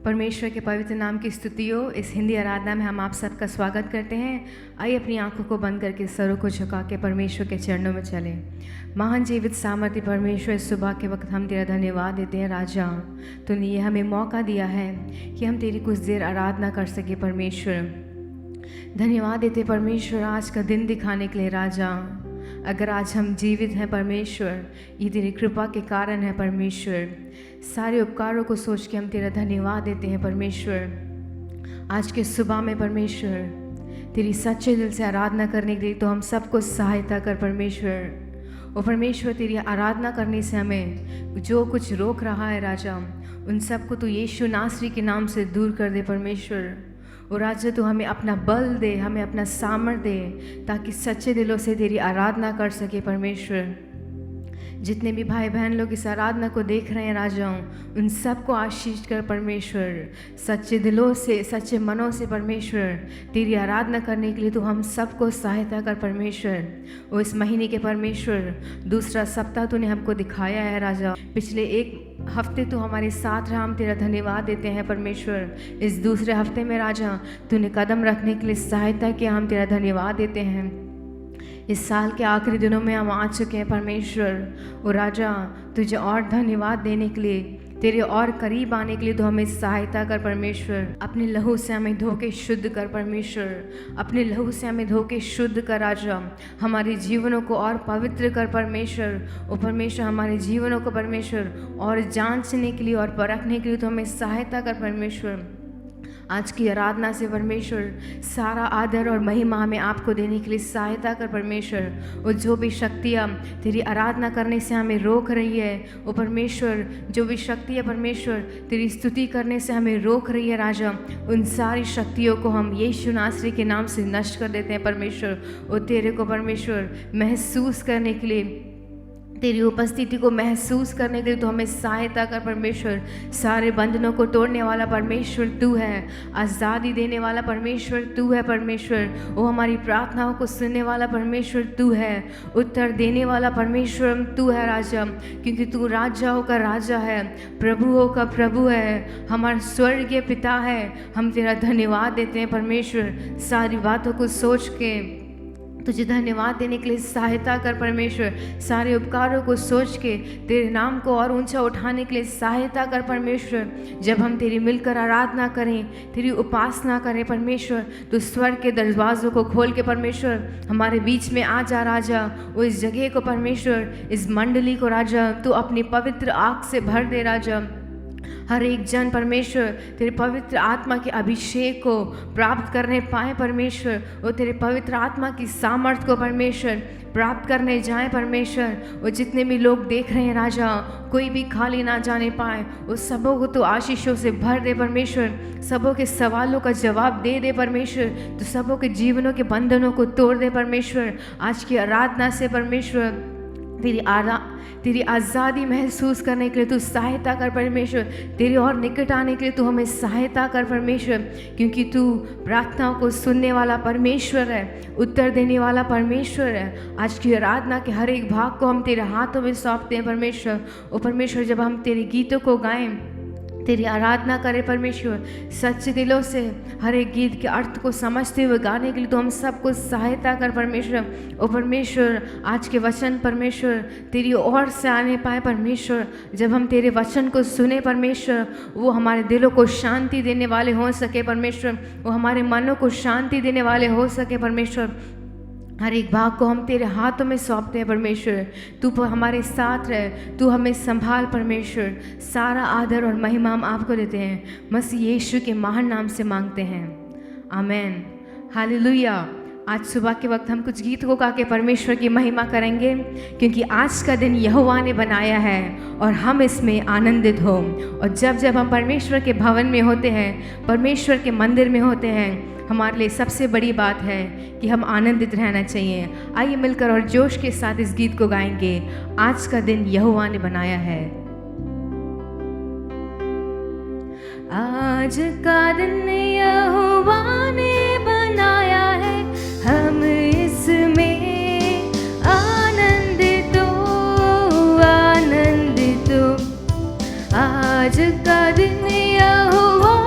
परमेश्वर के पवित्र नाम की स्तुतियों इस हिंदी आराधना में हम आप सबका स्वागत करते हैं। आइए अपनी आंखों को बंद करके सरों को झुका के परमेश्वर के चरणों में चलें। महान जीवित सामर्थ्य परमेश्वर, इस सुबह के वक्त हम तेरा धन्यवाद देते हैं राजा। तूने ये हमें मौका दिया है कि हम तेरी कुछ देर आराधना कर सके। परमेश्वर धन्यवाद देते परमेश्वर आज का दिन दिखाने के लिए राजा। अगर आज हम जीवित हैं परमेश्वर, ये तेरी कृपा के कारण है परमेश्वर। सारे उपकारों को सोच के हम तेरा धन्यवाद देते हैं परमेश्वर। आज के सुबह में परमेश्वर तेरी सच्चे दिल से आराधना करने के लिए तो हम सबको सहायता कर परमेश्वर। और परमेश्वर तेरी आराधना करने से हमें जो कुछ रोक रहा है राजा, उन सबको तू यीशु नासरी के नाम से दूर कर दे परमेश्वर। और राजा तू हमें अपना बल दे, हमें अपना सामर्थ्य दे, ताकि सच्चे दिलों से तेरी आराधना कर सके परमेश्वर। जितने भी भाई बहन लोग इस आराधना को देख रहे हैं राजा, उन सबको आशीष कर परमेश्वर। सच्चे दिलों से, सच्चे मनों से परमेश्वर तेरी आराधना करने के लिए तो हम सबको सहायता कर परमेश्वर। और इस महीने के परमेश्वर दूसरा सप्ताह तूने हमको दिखाया है राजा। पिछले एक हफ्ते तो हमारे साथ रहा, हम तेरा धन्यवाद देते हैं परमेश्वर। इस दूसरे हफ्ते में राजा तूने कदम रखने के लिए सहायता किया, हम तेरा धन्यवाद देते हैं। इस साल के आखिरी दिनों में हम आ चुके हैं परमेश्वर। और राजा तुझे और धन्यवाद देने के लिए, तेरे और करीब आने के लिए तो हमें सहायता कर परमेश्वर। अपने लहू से हमें धो के शुद्ध कर परमेश्वर। अपने लहू से हमें धो के शुद्ध कर राजा। हमारे जीवनों को और पवित्र कर परमेश्वर। और परमेश्वर हमारे जीवनों को परमेश्वर और जांचने के लिए और परखने के लिए तो हमें सहायता कर परमेश्वर। आज की आराधना से परमेश्वर सारा आदर और महिमा हमें आपको देने के लिए सहायता कर परमेश्वर। और जो भी शक्तियाँ तेरी आराधना करने से हमें रोक रही है, वो परमेश्वर जो भी शक्ति है परमेश्वर तेरी स्तुति करने से हमें रोक रही है राजा, उन सारी शक्तियों को हम यीशु नासरी के नाम से नष्ट कर देते हैं परमेश्वर। और तेरे को परमेश्वर महसूस करने के लिए, तेरी उपस्थिति को महसूस करने के लिए तो हमें सहायता कर परमेश्वर। सारे बंधनों को तोड़ने वाला परमेश्वर तू है, आज़ादी देने वाला परमेश्वर तू है परमेश्वर। वो हमारी प्रार्थनाओं को सुनने वाला परमेश्वर तू है, उत्तर देने वाला परमेश्वर तू है राजा। क्योंकि तू राजाओं का राजा है, प्रभुओं का प्रभु है, हमारा स्वर्गीय पिता है। हम तेरा धन्यवाद देते हैं परमेश्वर। सारी बातों को सोच के तुझे धन्यवाद देने के लिए सहायता कर परमेश्वर। सारे उपकारों को सोच के तेरे नाम को और ऊंचा उठाने के लिए सहायता कर परमेश्वर। जब हम तेरी मिलकर आराधना करें, तेरी उपासना करें परमेश्वर, तो स्वर्ग के दरवाज़ों को खोल के परमेश्वर हमारे बीच में आ जा राजा। वो इस जगह को परमेश्वर, इस मंडली को राजा तू अपनी पवित्र आँख से भर दे राजा। हर एक जन परमेश्वर तेरे पवित्र आत्मा के अभिषेक को प्राप्त करने पाए परमेश्वर। और तेरे पवित्र आत्मा की सामर्थ को परमेश्वर प्राप्त करने जाए परमेश्वर। और जितने भी लोग देख रहे हैं राजा, कोई भी खाली ना जाने पाए, उस सबों को तो आशीषों से भर दे परमेश्वर। सबों के सवालों का जवाब दे दे परमेश्वर। तो सबों के जीवनों के बंधनों को तोड़ दे परमेश्वर। आज की आराधना से परमेश्वर तेरी आज़ादी महसूस करने के लिए तू सहायता कर परमेश्वर। तेरे और निकट आने के लिए तू हमें सहायता कर परमेश्वर। क्योंकि तू प्रार्थनाओं को सुनने वाला परमेश्वर है, उत्तर देने वाला परमेश्वर है। आज की आराधना के हर एक भाग को हम तेरे हाथों में सौंपते हैं परमेश्वर। और परमेश्वर जब हम तेरे गीतों को गाएं, तेरी आराधना करें परमेश्वर सच्चे दिलों से, हर एक गीत के अर्थ को समझते हुए गाने के लिए तो हम सबको सहायता कर परमेश्वर। और परमेश्वर आज के वचन परमेश्वर तेरी ओर से आने पाए परमेश्वर। जब हम तेरे वचन को सुने परमेश्वर, वो हमारे दिलों को शांति देने वाले हो सके परमेश्वर। वो हमारे मनों को शांति देने वाले हो सके परमेश्वर। हर एक भाग को हम तेरे हाथों में सौंपते हैं परमेश्वर। तू हमारे साथ रहे, तू हमें संभाल परमेश्वर। सारा आदर और महिमा हम आपको देते हैं, मसीह यीशु के महान नाम से मांगते हैं, आमेन, हालेलुया। आज सुबह के वक्त हम कुछ गीत को गा के परमेश्वर की महिमा करेंगे, क्योंकि आज का दिन यहोवा ने बनाया है और हम इसमें आनंदित हो। और जब जब हम परमेश्वर के भवन में होते हैं, परमेश्वर के मंदिर में होते हैं, हमारे लिए सबसे बड़ी बात है कि हम आनंदित रहना चाहिए। आइए मिलकर और जोश के साथ इस गीत को गाएंगे, आज का दिन यहोवा ने बनाया है। आज का दिन यहोवा ने बनाया है, हम इसमें आनंदित हो। आज का दिन यहोवा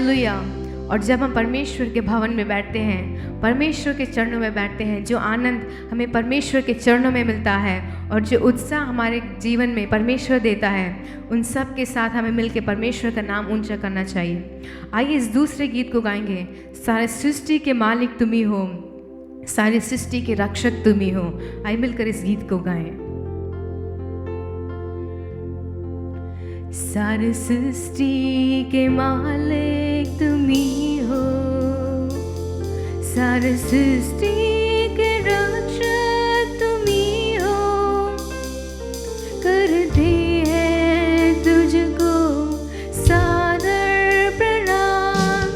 हालेलुया। और जब हम परमेश्वर के भवन में बैठते हैं, परमेश्वर के चरणों में बैठते हैं, जो आनंद हमें परमेश्वर के चरणों में मिलता है और जो उत्साह हमारे जीवन में परमेश्वर देता है, उन सब के साथ हमें मिलकर परमेश्वर का नाम ऊंचा करना चाहिए। आइए इस दूसरे गीत को गाएंगे। सारे सृष्टि के मालिक तुम ही हो, सारी सृष्टि के रक्षक तुम ही हो। आइए मिलकर इस गीत को गाएं। सारी सृष्टि के मालिक तुम ही हो, सारी सृष्टि के रक्षक तुम ही हो। करते हैं तुझको सादर प्रणाम,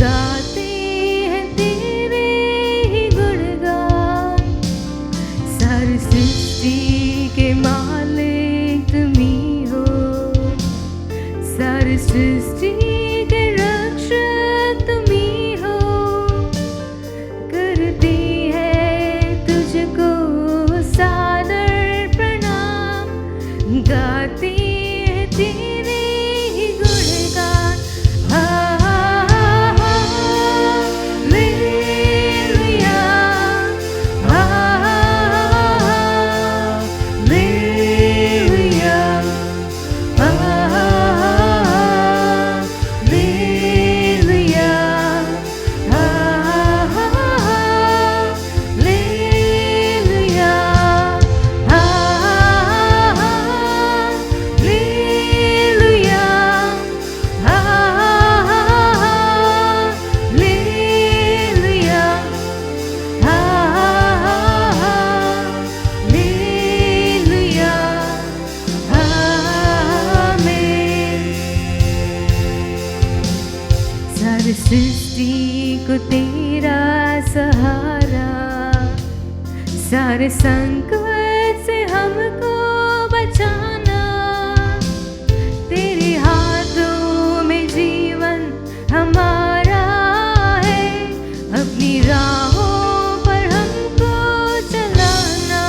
गाते हैं तेरे ही गुणगान। सारी सृष्टि के मालिक तुम ही हो, सारी सृष्टि के रक्षक तुम ही हो। करती है तुझको सादर प्रणाम, गाती है तेरे ही गुणगान। हालेलुया, सारी सृष्टि को तेरा सहारा, सारे संकट से हमको बचाना। तेरे हाथों में जीवन हमारा है, अपनी राहों पर हमको चलाना।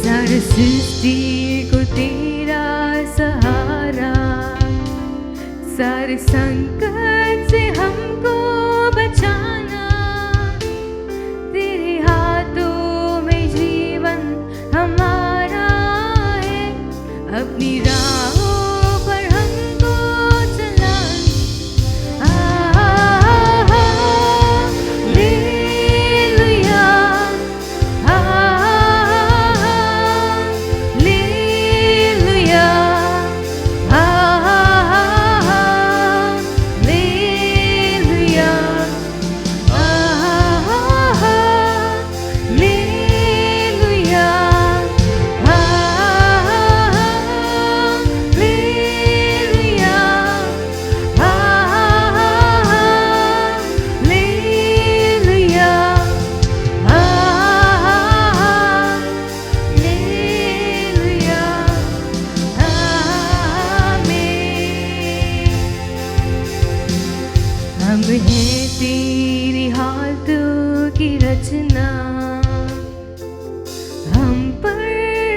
सारी सृष्टि को तेरा सहारा, सारे संकट से हमको बचाना। तेरे हाथों में जीवन हमारा है, अपनी राहों पर हमको चलाना। हालेलुया, हालेलुया, हम हैं तेरी हाथों की रचना, हम पर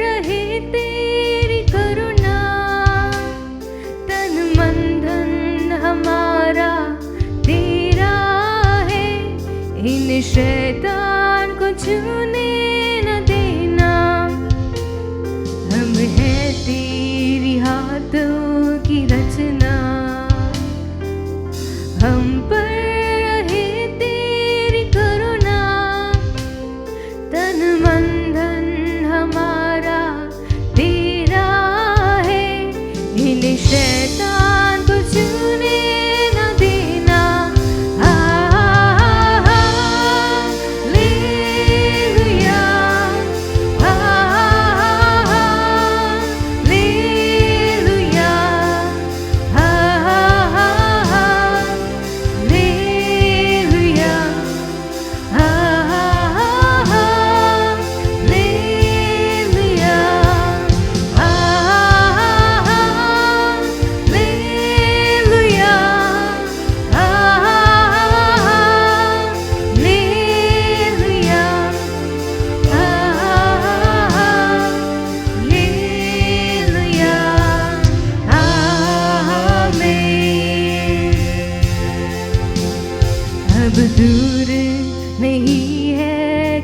रहे तेरी करुणा। तन मन धन हमारा तेरा है, इन शैतान को छूने न देना। हम हैं तेरी हाथों की रचना, हम पर रहे तेरी करुणा। तन मन धन हमारा तेरा है, इन शैतान को छूने न देना। हालेलुया,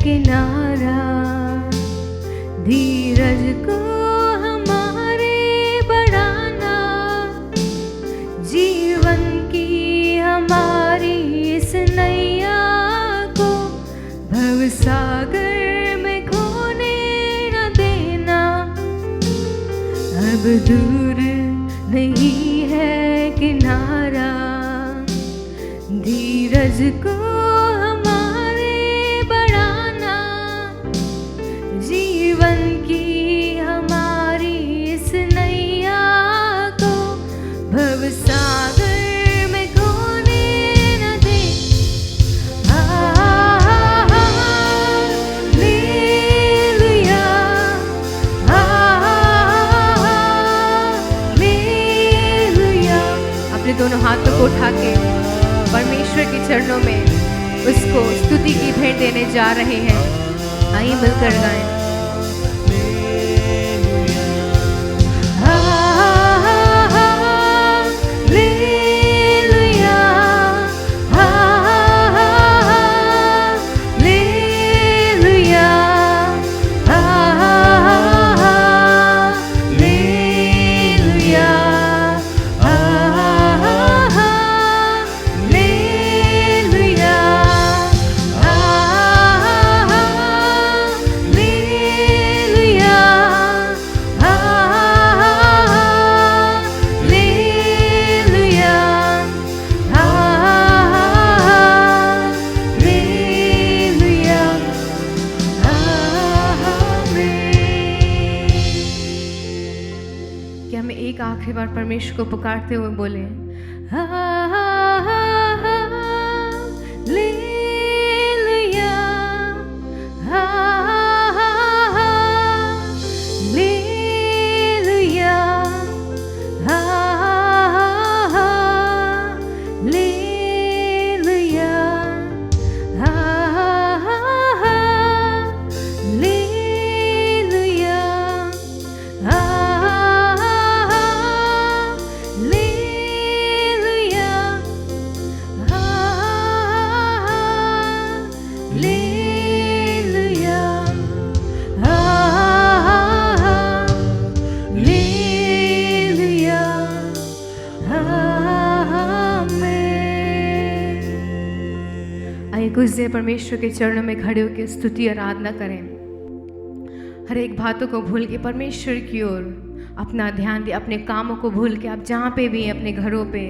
किनारा, धीरज को हमारे बढ़ाना, जीवन की हमारी इस नैया को भवसागर में खोने न देना। अब दूर नहीं है किनारा, धीरज को हमारे बढ़ाना, जीवन की हमारी इस नैया को भवसागर में खोने न दे। Hallelujah, hallelujah. अपने दोनों हाथों को उठा के परमेश्वर के चरणों में उसको स्तुति की भेंट देने जा रहे हैं। आइए मिलकर गाएं। Hallelujah, hallelujah, hallelujah. क्या हम एक आखिरी बार परमेश्वर को पुकारते हुए बोले हालेलुया, हालेलुया, हालेलुया, कुछ देर परमेश्वर के चरणों में खड़े होकर स्तुति आराधना करें। हर एक बातों को भूल के परमेश्वर की ओर अपना ध्यान दें। अपने कामों को भूल के आप जहाँ पे भी हैं, अपने घरों पे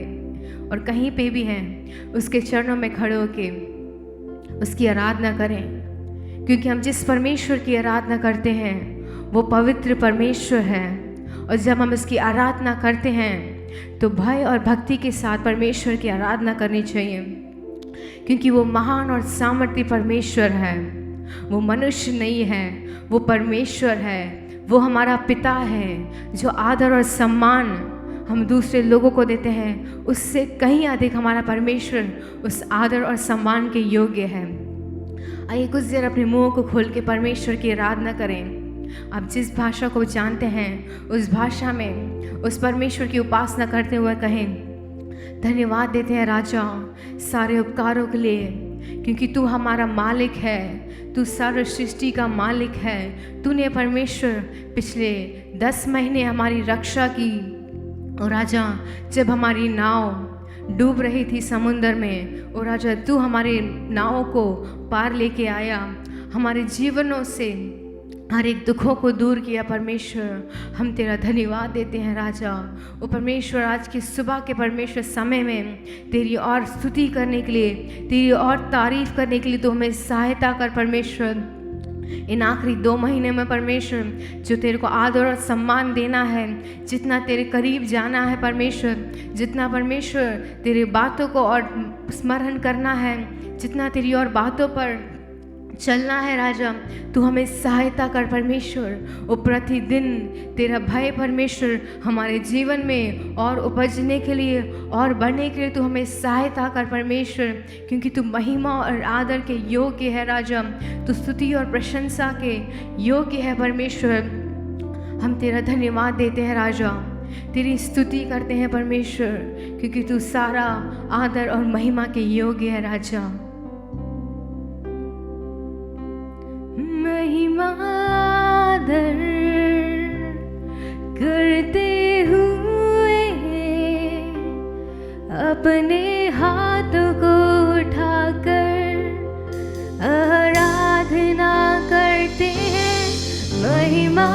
और कहीं पे भी हैं, उसके चरणों में खड़े होके उसकी आराधना करें। क्योंकि हम जिस परमेश्वर की आराधना करते हैं वो पवित्र परमेश्वर है। और जब हम उसकी आराधना करते हैं तो भय और भक्ति के साथ परमेश्वर की आराधना करनी चाहिए। क्योंकि वो महान और सामर्थी परमेश्वर है। वो मनुष्य नहीं है, वो परमेश्वर है। वो हमारा पिता है। जो आदर और सम्मान हम दूसरे लोगों को देते हैं उससे कहीं अधिक हमारा परमेश्वर उस आदर और सम्मान के योग्य है। आइए कुछ देर अपने मुंह को खोल के परमेश्वर की आराधना करें। आप जिस भाषा को जानते हैं उस भाषा में उस परमेश्वर की उपासना करते हुए कहें, धन्यवाद देते हैं राजा सारे उपकारों के लिए, क्योंकि तू हमारा मालिक है। तू सर्व सृष्टि का मालिक है। तूने परमेश्वर पिछले 10 महीने हमारी रक्षा की। और राजा जब हमारी नाव डूब रही थी समुद्र में, और राजा तू हमारे नाव को पार लेके आया। हमारे जीवनों से हर एक दुखों को दूर किया। परमेश्वर हम तेरा धन्यवाद देते हैं राजा। वो परमेश्वर आज की सुबह के परमेश्वर समय में तेरी और स्तुति करने के लिए, तेरी और तारीफ करने के लिए तो हमें सहायता कर परमेश्वर। इन आखिरी 2 महीने में परमेश्वर जो तेरे को आदर और सम्मान देना है, जितना तेरे करीब जाना है परमेश्वर, जितना परमेश्वर तेरे बातों को और स्मरण करना है, जितना तेरी और बातों पर चलना है राजा, तू हमें सहायता कर परमेश्वर। वो प्रतिदिन तेरा भय परमेश्वर हमारे जीवन में और उपजने के लिए और बढ़ने के लिए तू हमें सहायता कर परमेश्वर। क्योंकि तू महिमा और आदर के योग्य है राजा। तू स्तुति और प्रशंसा के योग्य है परमेश्वर। हम तेरा धन्यवाद देते हैं राजा, तेरी स्तुति करते हैं परमेश्वर, क्योंकि तू सारा आदर और महिमा के योग्य है राजा। महिमा दर करते हुए अपने हाथों को उठाकर आराधना करते हैं। महिमा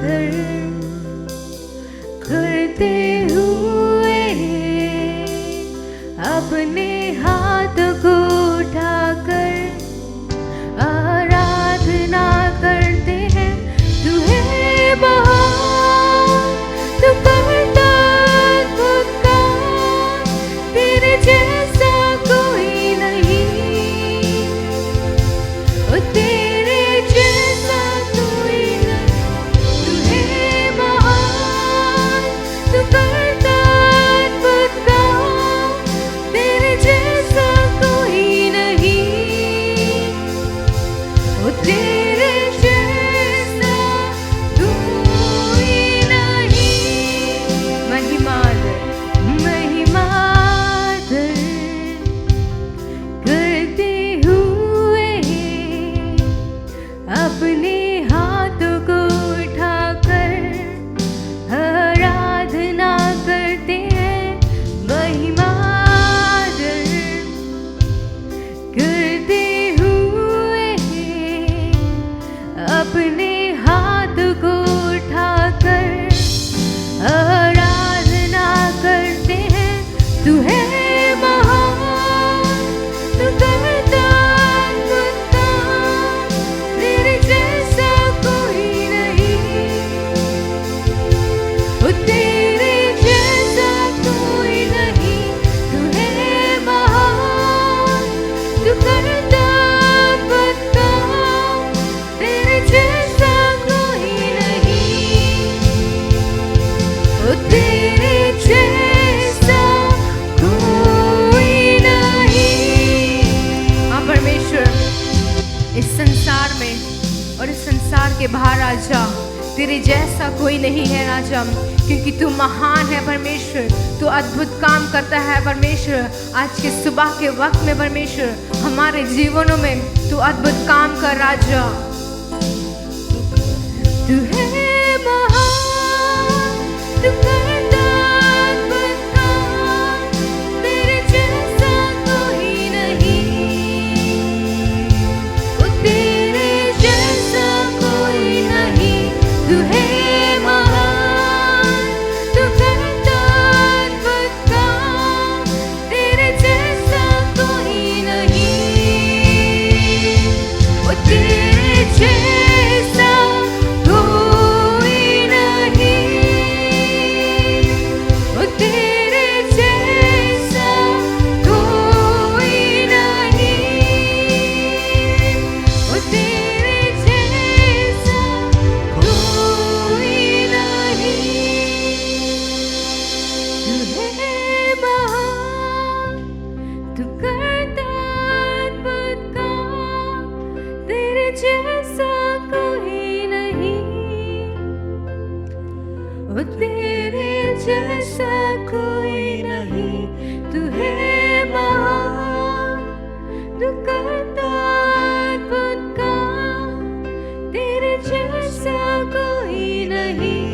दर करते हुए अपने हाथों को उठाकर आराधना करते हैं। तू है महान, तू करता अद्भुत काम, तेरे जैसा कोई नहीं, ओ तेरे जैसा कोई नहीं। तू है महान, तू करता अद्भुत काम, तेरे जैसा कोई नहीं, ओ तेरे जैसा कोई नहीं। महिमा दर करते हुए अपने हाथों को उठाकर आराधना करते हैं। महिमा दर करते हुए अपने हाथों को उठाकर आराधना करते हैं। तू है महान, तू करता अद्भुत काम, तेरे जैसा कोई नहीं, ओ तेरे जैसा कोई नहीं। तू है महान, तू करता अद्भुत काम, तेरे जैसा कोई नहीं, ओ तेरे जैसा कोई नहीं। हाँ परमेश्वर, इस संसार में और इस संसार के बाहर राजा तेरे जैसा कोई नहीं है राजा, क्योंकि तू महान है परमेश्वर, तू अद्भुत काम करता है परमेश्वर। आज के सुबह के वक्त में परमेश्वर हमारे जीवनों में तू अद्भुत काम कर राजा। तू है महान, तू करता अद्भुत काम, तेरे जैसा कोई नहीं, ओ तेरे जैसा कोई नहीं। तू है महान, तू करता अद्भुत काम, तेरे जैसा कोई नहीं, ओ तेरे जैसा कोई नहीं, ओ तेरे जैसा कोई नहीं, ओ तेरे जैसा कोई नहीं। तू है महान, तू करता अद्भुत काम, तेरे जैसा कोई नहीं, ओ तेरे जैसा कोई नहीं। तू है महान, तू करता अद्भुत काम, तेरे जैसा कोई नहीं,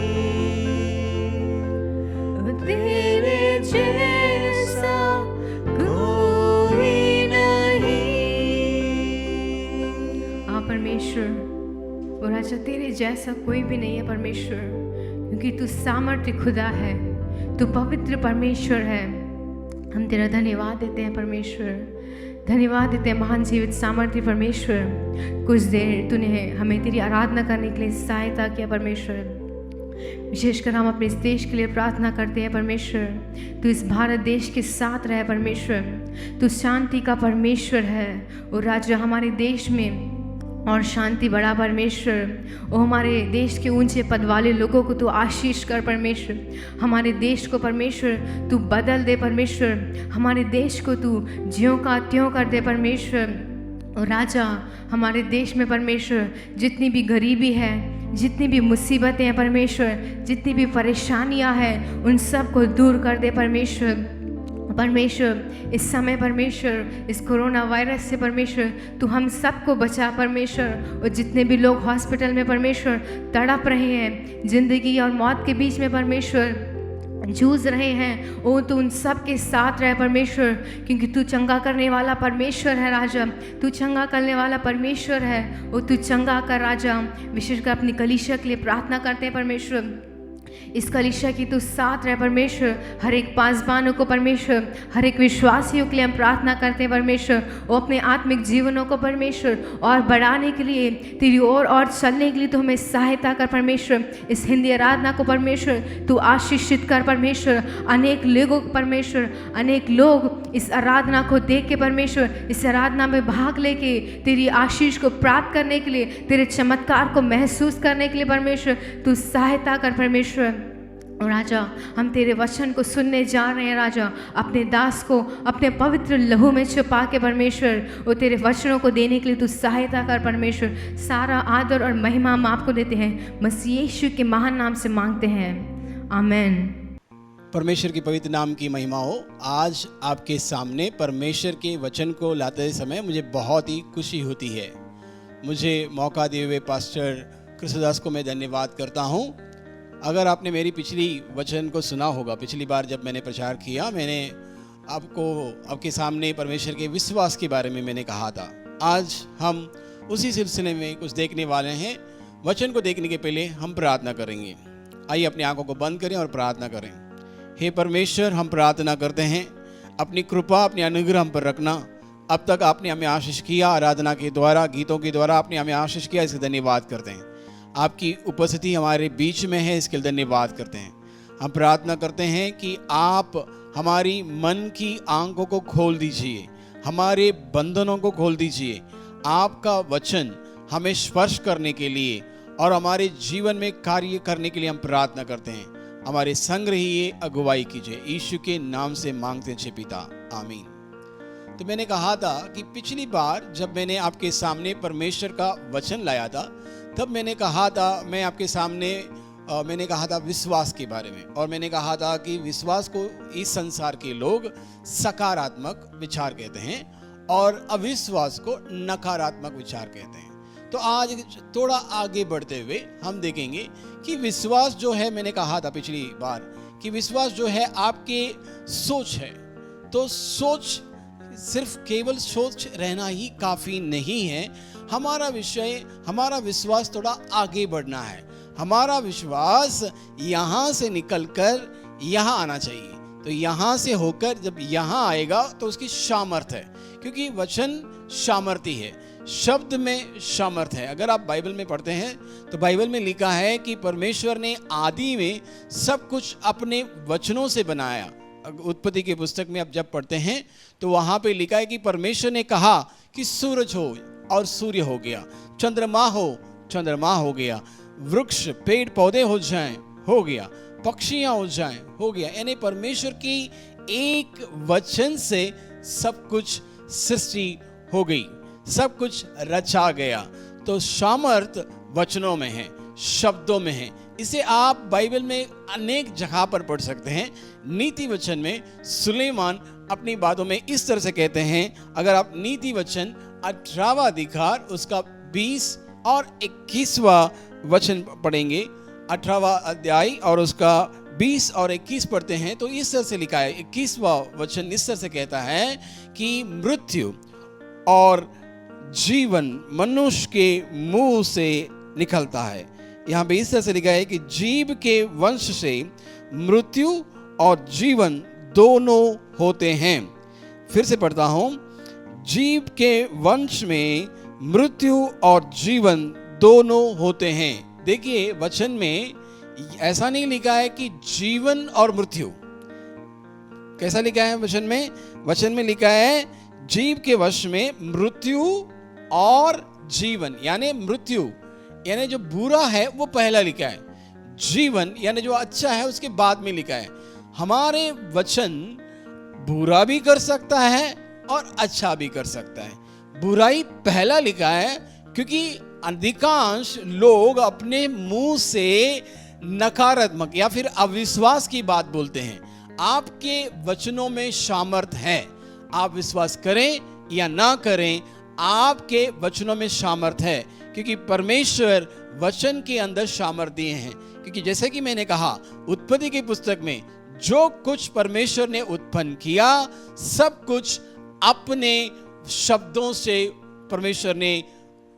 ओ तेरे जैसा कोई नहीं। हाँ परमेश्वर, और राजा तेरे जैसा कोई भी नहीं है परमेश्वर, क्योंकि तू सामर्थ्य खुदा है, तू पवित्र परमेश्वर है। हम तेरा धन्यवाद देते हैं परमेश्वर, धन्यवाद देते हैं महान जीवित सामर्थ्य परमेश्वर। कुछ देर तूने हमें तेरी आराधना करने के लिए सहायता किया परमेश्वर। विशेषकर हम अपने इस देश के लिए प्रार्थना करते हैं परमेश्वर, तू इस भारत देश के साथ रहे परमेश्वर, तू शांति का परमेश्वर है। और राजा हमारे देश में और शांति बढ़ा परमेश्वर, और हमारे देश के ऊंचे पद वाले लोगों को तू आशीष कर परमेश्वर। हमारे देश को परमेश्वर तू बदल दे परमेश्वर, हमारे देश को तू ज्यों का त्यों कर दे परमेश्वर। और राजा हमारे देश में परमेश्वर जितनी भी गरीबी है, जितनी भी मुसीबतें हैं परमेश्वर, जितनी भी परेशानियां हैं, उन सब को दूर कर दे परमेश्वर। परमेश्वर इस समय परमेश्वर इस कोरोना वायरस से परमेश्वर तू हम सबको बचा परमेश्वर। और जितने भी लोग हॉस्पिटल में परमेश्वर तड़प रहे हैं, ज़िंदगी और मौत के बीच में परमेश्वर जूझ रहे हैं, ओ तू उन सब के साथ रहे परमेश्वर, क्योंकि तू चंगा करने वाला परमेश्वर है राजा। तू चंगा करने वाला परमेश्वर है, ओ तू चंगा कर राजा। विशेषकर अपनी कलीसिया के लिए प्रार्थना करते हैं परमेश्वर, इस कलीसिया की तू साथ रहे परमेश्वर। हर एक पासबानों को परमेश्वर, हर एक विश्वासियों के लिए हम प्रार्थना करते हैं परमेश्वर। और अपने आत्मिक जीवनों को परमेश्वर और बढ़ाने के लिए, तेरी ओर और चलने के लिए तो हमें सहायता कर परमेश्वर। इस हिंदी आराधना को परमेश्वर तू आशीषित कर परमेश्वर। अनेक लोगों को परमेश्वर, अनेक लोग इस आराधना को देख के परमेश्वर, इस आराधना में भाग लेके तेरी आशीष को प्राप्त करने के लिए, तेरे चमत्कार को महसूस करने के लिए परमेश्वर तू सहायता कर परमेश्वर। और राजा हम तेरे वचन को सुनने जा रहे हैं राजा, अपने दास को अपने पवित्र लहू में छुपा के परमेश्वर, और तेरे वचनों को देने के लिए तू सहायता कर परमेश्वर। सारा आदर और महिमा हम आपको देते हैं, मसीह यीशु के महान नाम से मांगते हैं, आमीन। परमेश्वर की पवित्र नाम की महिमा हो। आज आपके सामने परमेश्वर के वचन को लाते समय मुझे बहुत ही खुशी होती है। मुझे मौका दिए हुए पास्टर कृष्णदास को मैं धन्यवाद करता हूँ। अगर आपने मेरी पिछली वचन को सुना होगा, पिछली बार जब मैंने प्रचार किया, मैंने आपके सामने परमेश्वर के विश्वास के बारे में मैंने कहा था। आज हम उसी सिलसिले में कुछ देखने वाले हैं। वचन को देखने के पहले हम प्रार्थना करेंगे। आइए अपनी आंखों को बंद करें और प्रार्थना करें। हे परमेश्वर, हम प्रार्थना करते हैं अपनी कृपा, अपनी अनुग्रह हम पर रखना। अब तक आपने हमें आशीष किया, आराधना के द्वारा, गीतों के द्वारा आपने हमें आशीष किया, इसका धन्यवाद करते हैं। आपकी उपस्थिति हमारे बीच में है, इसके लिए धन्यवाद करते हैं। हम प्रार्थना करते हैं कि आप हमारी मन की आंखों को खोल दीजिए, हमारे बंधनों को खोल दीजिए। आपका वचन हमें स्पर्श करने के लिए और हमारे जीवन में कार्य करने के लिए हम प्रार्थना करते हैं। हमारे संग रहिए, अगुवाई कीजिए, यीशु के नाम से मांगते हैं पिता, आमीन। तो मैंने कहा था कि पिछली बार जब मैंने आपके सामने परमेश्वर का वचन लाया था, तब मैंने कहा था, मैं आपके सामने मैंने कहा था विश्वास के बारे में। और मैंने कहा था कि विश्वास को इस संसार के लोग सकारात्मक विचार कहते हैं और अविश्वास को नकारात्मक विचार कहते हैं। तो आज थोड़ा आगे बढ़ते हुए हम देखेंगे कि विश्वास जो है, मैंने कहा था पिछली बार कि विश्वास जो है आपके सोच है। तो सोच सिर्फ केवल सोच रहना ही काफ़ी नहीं है। हमारा विषय, हमारा विश्वास थोड़ा आगे बढ़ना है। हमारा विश्वास यहाँ से निकलकर यहाँ आना चाहिए। तो यहाँ से होकर जब यहाँ आएगा तो उसकी सामर्थ है, क्योंकि वचन सामर्थी है, शब्द में सामर्थ है। अगर आप बाइबल में पढ़ते हैं तो बाइबल में लिखा है कि परमेश्वर ने आदि में सब कुछ अपने वचनों से बनाया। उत्पत्ति की पुस्तक में आप जब पढ़ते हैं तो वहाँ पे लिखा है कि परमेश्वर ने कहा कि सूरज हो और सूर्य हो गया, चंद्रमा हो, चंद्रमा हो गया, वृक्ष पेड़ पौधे हो जाएं, हो गया, पक्षियां हो जाएं, हो गया। यानी परमेश्वर की एक वचन से सब कुछ सृष्टि हो गई, सब कुछ रचा गया। तो सामर्थ वचनों में है, शब्दों में है। इसे आप बाइबल में अनेक जगह पर पढ़ सकते हैं। नीति वचन में सुलेमान अपनी बातों में इस तरह से कहते हैं। अगर आप नीति वचन 18वां अधिकार उसका 20 और 21वां वचन पढ़ेंगे, 18वां अध्याय और उसका 20 और 21 पढ़ते हैं तो इस तरह से लिखा है। 21वां वचन इस तरह से कहता है कि मृत्यु और जीवन मनुष्य के मुंह से निकलता है। यहाँ पे इस तरह से लिखा है कि जीव के वंश से मृत्यु और जीवन दोनों होते हैं। फिर से पढ़ता हूं, जीव के वंश में मृत्यु और जीवन दोनों होते हैं। देखिए वचन में ऐसा नहीं लिखा है कि जीवन और मृत्यु। कैसा लिखा है वचन में? वचन में लिखा है जीव के वश में मृत्यु और जीवन, यानी मृत्यु यानी जो बुरा है वो पहला लिखा है, जीवन यानी जो अच्छा है उसके बाद में लिखा है। हमारे वचन बुरा भी कर सकता है और अच्छा भी कर सकता है। बुराई पहला लिखा है क्योंकि अधिकांश लोग अपने मुंह से नकारात्मक या फिर अविश्वास की बात बोलते हैं। आपके वचनों में सामर्थ्य है। आप विश्वास करें या ना करें, आपके वचनों में सामर्थ्य है, क्योंकि परमेश्वर वचन के अंदर सामर्थ्य दिए हैं। क्योंकि जैसे कि मैंने कहा, उत्पत्ति की पुस्तक में जो कुछ परमेश्वर ने उत्पन्न किया, सब कुछ अपने शब्दों से परमेश्वर ने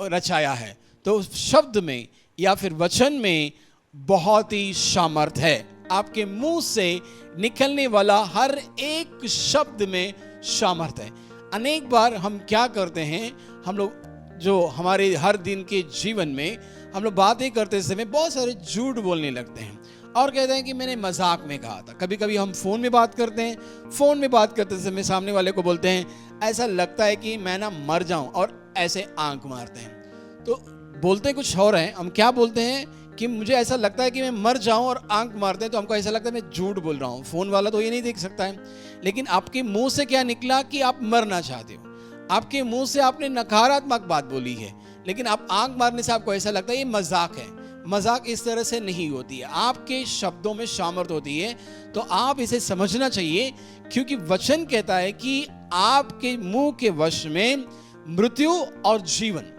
रचाया है। तो शब्द में या फिर वचन में बहुत ही सामर्थ्य है। आपके मुंह से निकलने वाला हर एक शब्द में सामर्थ्य है। अनेक बार हम क्या करते हैं, हम लोग जो हमारे हर दिन के जीवन में हम लोग बातें करते समय बहुत सारे झूठ बोलने लगते हैं और कहते हैं कि मैंने मजाक में कहा था। कभी कभी हम फ़ोन में बात करते हैं, फ़ोन में बात करते समय सामने वाले को बोलते हैं ऐसा लगता है कि मैं ना मर जाऊं, और ऐसे आंख मारते हैं। तो बोलते कुछ और हैं, हम क्या बोलते हैं कि मुझे ऐसा लगता है कि मैं मर जाऊं, और आंख मारते हैं तो हमको ऐसा लगता है मैं झूठ बोल रहा हूं। फ़ोन वाला तो ये नहीं देख सकता है, लेकिन आपके मुंह से क्या निकला कि आप मरना चाहते हो। आपके मुंह से आपने नकारात्मक बात बोली है, लेकिन आप आंख मारने से आपको ऐसा लगता है ये मजाक है। मजाक इस तरह से नहीं होती है, आपके शब्दों में सामर्थ्य होती है। तो आप इसे समझना चाहिए, क्योंकि वचन कहता है कि आपके मुंह के वश में मृत्यु और जीवन,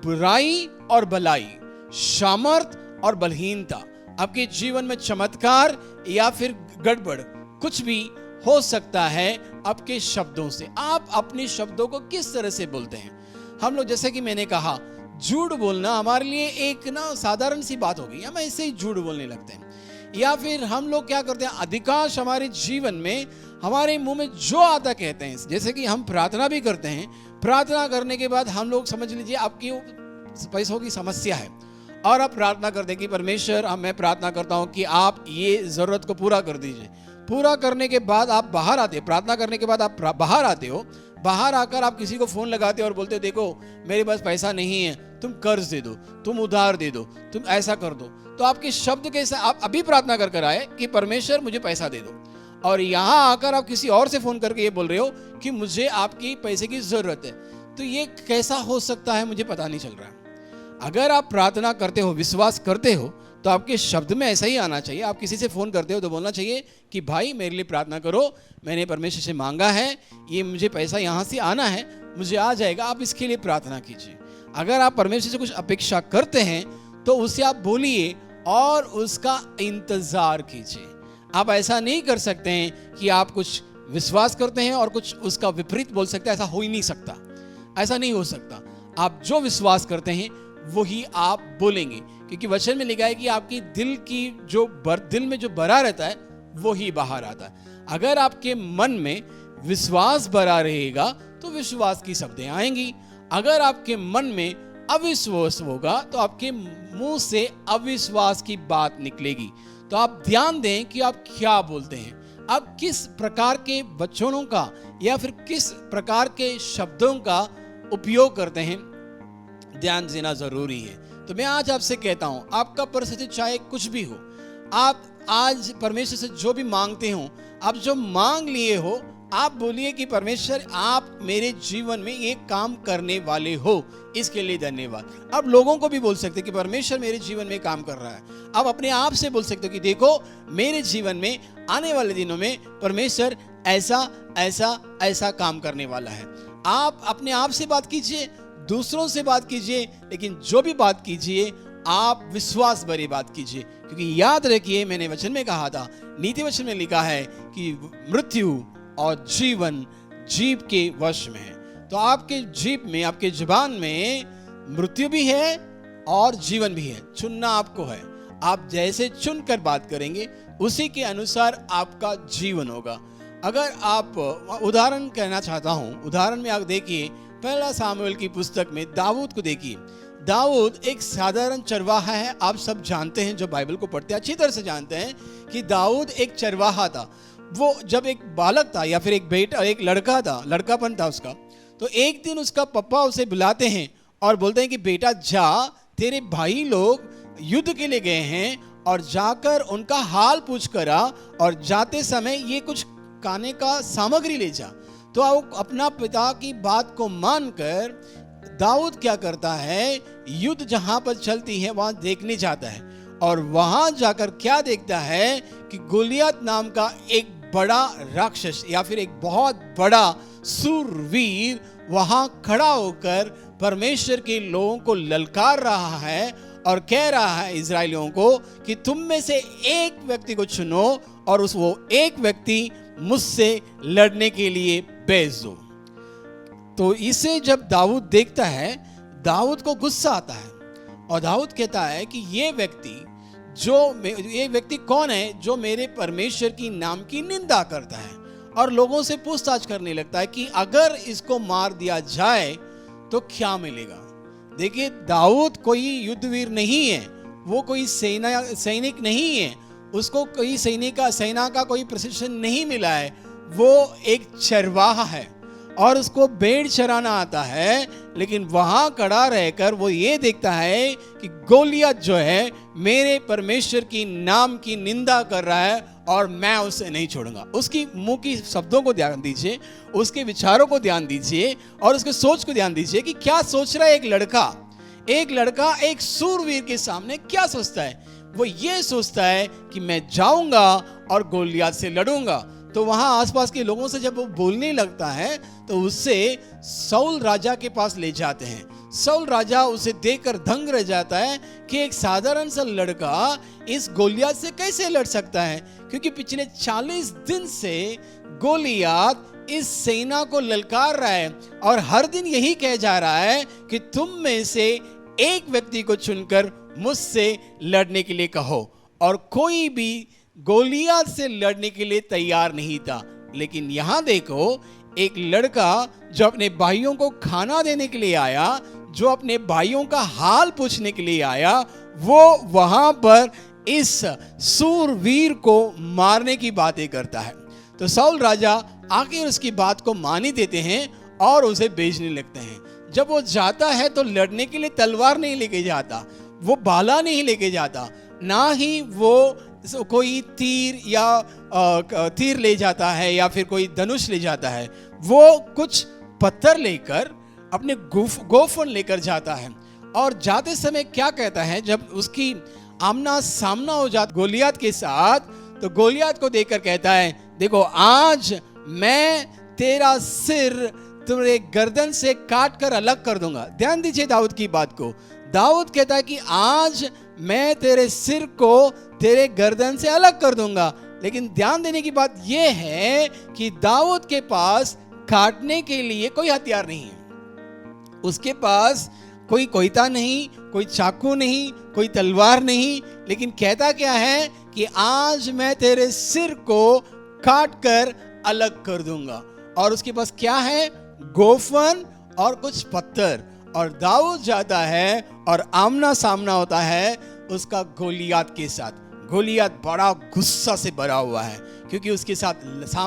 बुराई और भलाई, सामर्थ और बलहीनता, आपके जीवन में चमत्कार या फिर गड़बड़ कुछ भी हो सकता है आपके शब्दों से। आप अपने शब्दों को किस तरह से बोलते हैं। हम लोग, जैसे कि मैंने कहा, झूठ बोलना हमारे लिए एक ना साधारण सी बात हो गई, हम ऐसे ही झूठ बोलने लगते हैं। या फिर हम लोग क्या करते हैं, अधिकांश हमारे जीवन में हमारे मुंह में जो आता कहते हैं। जैसे कि हम प्रार्थना भी करते हैं, प्रार्थना करने के बाद हम लोग, समझ लीजिए आपकी पैसों की समस्या है और आप प्रार्थना करते हैं कि परमेश्वर, मैं प्रार्थना करता हूं कि आप ये जरूरत को पूरा कर दीजिए। पूरा करने के बाद आप बाहर आते हैं, प्रार्थना करने के बाद आप बाहर आते हो, बाहर आकर आप किसी को फोन लगाते हो और बोलते हो देखो मेरे पास पैसा नहीं है, तुम कर्ज दे दो, तुम उधार दे दो, तुम ऐसा कर दो। तो आपके शब्द कैसे, आप अभी प्रार्थना कर आए कि परमेश्वर मुझे पैसा दे दो, और यहाँ आकर आप किसी और से फोन करके ये बोल रहे हो कि मुझे आपकी पैसे की जरूरत है। तो ये कैसा हो सकता है, मुझे पता नहीं चल रहा है। अगर आप प्रार्थना करते हो, विश्वास करते हो, तो आपके शब्द में ऐसा ही आना चाहिए। आप किसी से फ़ोन करते हो तो बोलना चाहिए कि भाई मेरे लिए प्रार्थना करो, मैंने परमेश्वर से मांगा है, ये मुझे पैसा यहाँ से आना है, मुझे आ जाएगा, आप इसके लिए प्रार्थना कीजिए। अगर आप परमेश्वर से कुछ अपेक्षा करते हैं तो उसे आप बोलिए और उसका इंतज़ार कीजिए। आप ऐसा नहीं कर सकते हैं कि आप कुछ विश्वास करते हैं और कुछ उसका विपरीत बोल सकते हैं। ऐसा हो ही नहीं सकता, ऐसा नहीं हो सकता। आप जो विश्वास करते हैं वही आप बोलेंगे, क्योंकि वचन में लिखा है कि आपकी दिल में जो भरा रहता है वही बाहर आता है। अगर आपके मन में विश्वास भरा रहेगा तो विश्वास की शब्दें आएंगी। अगर आपके मन में अविश्वास होगा तो आपके मुंह से अविश्वास की बात निकलेगी। तो आप ध्यान दें कि आप क्या बोलते हैं, आप किस प्रकार के वचनों का या फिर किस प्रकार के शब्दों का उपयोग करते हैं, ध्यान देना जरूरी है। तो मैं आज आपसे कहता हूं, आपका परिस्थिति चाहे कुछ भी हो, आप आज परमेश्वर से जो भी मांगते हो, आप जो मांग लिए हो, आप बोलिए कि परमेश्वर आप मेरे जीवन में ये काम करने वाले हो, इसके लिए धन्यवाद। आप लोगों को भी बोल सकते हैं कि परमेश्वर मेरे जीवन में काम कर रहा है। आप अपने आप से बोल सकते हो कि देखो मेरे जीवन में आने वाले दिनों में परमेश्वर ऐसा ऐसा ऐसा काम करने वाला है। आप अपने आप से बात कीजिए, दूसरों से बात कीजिए, लेकिन जो भी बात कीजिए आप विश्वास भरी बात कीजिए, क्योंकि याद रखिए मैंने वचन में कहा था, नीति वचन में लिखा है कि मृत्यु और जीवन जीभ के वश में है। तो आपके जीभ में, आपके जुबान में मृत्यु भी है और जीवन भी है। चुनना आपको है। आप जैसे चुनकर बात करेंगे उसी के अनुसार आपका जीवन होगा। अगर आप उदाहरण कहना चाहता हूं, उदाहरण में आप देखिए पहला सामुएल की पुस्तक में दाऊद को देखिए। दाऊद एक साधारण चरवाहा है। आप सब जानते हैं, जो बाइबल को पढ़ते हैं अच्छी तरह से जानते हैं कि दाऊद एक चरवाहा था। वो जब एक बालक था या फिर एक बेटा, एक लड़का था, लड़कापन था उसका, तो एक दिन उसका पप्पा उसे बुलाते हैं और बोलते हैं कि बेटा जा, तेरे भाई लोग युद्ध के लिए गए हैं और जाकर उनका हाल पूछ कर आ, और जाते समय ये कुछ खाने का सामग्री ले जा। तो अपना पिता की बात को मानकर दाऊद क्या करता है, युद्ध जहां पर चलती है वहां देखने जाता है, और वहां जाकर क्या देखता है कि गोलियत नाम का एक बड़ा राक्षस या फिर एक बहुत बड़ा सूरवीर वहां खड़ा होकर परमेश्वर के लोगों को ललकार रहा है और कह रहा है इजरायलियों को कि तुम में से एक व्यक्ति को चुनो और वो एक व्यक्ति मुझसे लड़ने के लिए भेज दो। तो इसे जब दाऊद देखता है, दाऊद को गुस्सा आता है और दाऊद कहता है कि ये व्यक्ति कौन है जो मेरे परमेश्वर की नाम की निंदा करता है, और लोगों से पूछताछ करने लगता है कि अगर इसको मार दिया जाए तो क्या मिलेगा। देखिए, दाऊद कोई युद्धवीर नहीं है, वो कोई सैनिक नहीं है, उसको कोई सेना का कोई प्रशिक्षण नहीं मिला है। वो एक चरवाहा है और उसको भेड़ चराना आता है, लेकिन वहां खड़ा रहकर वो ये देखता है कि गोलियत जो है मेरे परमेश्वर की नाम की निंदा कर रहा है और मैं उसे नहीं छोड़ूंगा। उसकी मुंह की शब्दों को ध्यान दीजिए, उसके विचारों को ध्यान दीजिए और उसके सोच को ध्यान दीजिए कि क्या सोच रहा है एक लड़का एक सूरवीर के सामने क्या सोचता है। वो ये सोचता है कि मैं जाऊंगा और गोलियत से लड़ूंगा। तो वहां आसपास के लोगों से जब वो बोलने लगता है तो उससे शाऊल राजा के पास ले जाते हैं। शाऊल राजा उसे देखकर दंग रह जाता है कि एक साधारण सा लड़का इस गोलियत से कैसे लड़ सकता है, क्योंकि पिछले 40 दिन से गोलियत इस सेना को ललकार रहा है और हर दिन यही कह जा रहा है कि तुम में से एक व्यक्ति को चुनकर मुझसे लड़ने के लिए कहो, और कोई भी गोलियत से लड़ने के लिए तैयार नहीं था। लेकिन यहां देखो, एक लड़का जो अपने भाइयों को खाना देने के लिए आया, जो अपने भाइयों का हाल पूछने के लिए आया, वो वहां पर इस सूरवीर को मारने की बातें करता है। तो शाऊल राजा आखिर उसकी बात को मान ही देते हैं और उसे भेजने लगते हैं। जब वो जाता है तो लड़ने के लिए तलवार नहीं लेके जाता, वो भाला नहीं लेके जाता, ना ही वो कोई तीर ले जाता है या फिर कोई धनुष ले जाता है। वो कुछ पत्थर लेकर अपने गोफन लेकर जाता है और जाते समय क्या कहता है, जब उसकी आमना सामना हो जाता गोलियत के साथ, तो गोलियत को देखकर कहता है, देखो आज मैं तेरा सिर तुम्हारे गर्दन से काट कर अलग कर दूंगा। ध्यान दीजिए दाऊद की बात को। दाऊद कहता है कि आज मैं तेरे सिर को तेरे गर्दन से अलग कर दूंगा। लेकिन ध्यान देने की बात यह है कि दाऊद के पास काटने के लिए कोई हथियार नहीं है। उसके पास कोई कोयता नहीं, कोई चाकू नहीं, कोई तलवार नहीं, लेकिन कहता क्या है कि आज मैं तेरे सिर को काट कर अलग कर दूंगा। और उसके पास क्या है? गोफन और कुछ पत्थर। और दाऊद जाता है और आमना सामना होता है उसका गोलियत के साथ। गोलियत बड़ा गुस्सा से भरा हुआ है, क्योंकि उसके साथ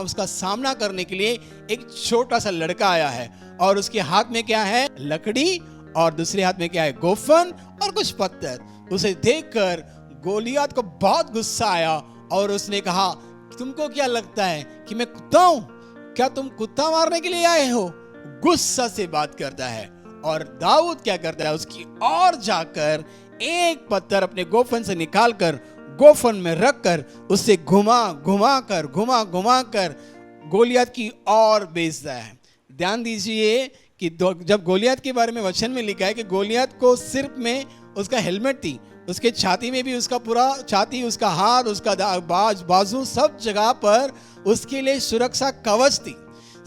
उसका सामना करने के लिए एक छोटा सा लड़का आया है और उसके हाथ में क्या है? लकड़ी, और दूसरे हाथ में क्या है? गोफन और कुछ पत्थर। उसे देखकर गोलियत को बहुत गुस्सा आया और उसने कहा, तुमको क्या लगता है कि मैं कुत्ता हूं? क्या तुम कुत्ता मारने के लिए आए हो? गुस्सा से बात करता है। और दाऊद क्या करता है? उसकी और जाकर एक पत्थर अपने गोफन से निकालकर गोफन में रखकर उसे घुमा घुमा कर गोलियत की ओर भेजता है। ध्यान दीजिए कि जब गोलियत के बारे में वचन में लिखा है कि गोलियत को सिर में उसका हेलमेट थी, उसके छाती में भी उसका पूरा छाती, उसका हाथ, उसका बाजू, सब जगह पर उसके लिए सुरक्षा कवच थी।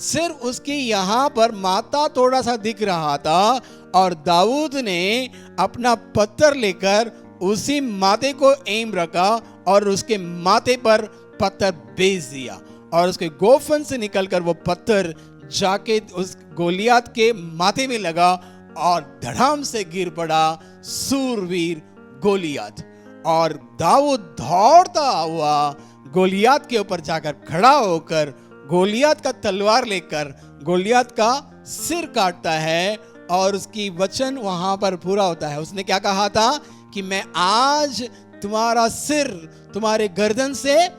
सिर्फ उसके यहाँ पर माथा थोड़ा सा दिख रहा था और दाऊद ने अपना पत्थर लेकर उसी माथे को एम रखा और उसके माथे पर पत्थर भेज दिया और उसके गोफन से निकलकर वो पत्थर जाके उस गोलियत के माथे में लगा और धड़ाम से गिर पड़ा सूरवीर गोलियत। और दाऊद दौड़ता हुआ गोलियत के ऊपर जाकर खड़ा होकर गोलियत का तलवार लेकर गोलियत का सिर काटता है और उसकी वचन वहां पर पूरा होता है। उसने क्या कहा था कि मैं आज तुम्हारा सिर तुम्हारे गर्दन से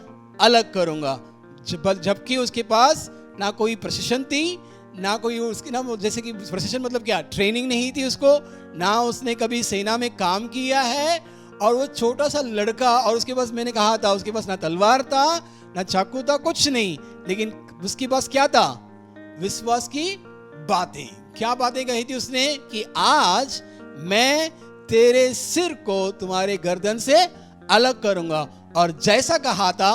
अलग करूंगा। जबकि उसके पास ना कोई प्रशिक्षण थी, ना कोई उसकी ना जैसे कि प्रशिक्षण मतलब क्या, ट्रेनिंग नहीं थी उसको, ना उसने कभी सेना में काम किया है और वो छोटा सा लड़का, और उसके पास, मैंने कहा था उसके पास ना तलवार था ना चाकू था, कुछ नहीं, लेकिन उसके पास क्या था? विश्वास की बातें। क्या बातें कही थी उसने? कि आज मैं तेरे सिर को तुम्हारे गर्दन से अलग करूंगा, और जैसा कहा था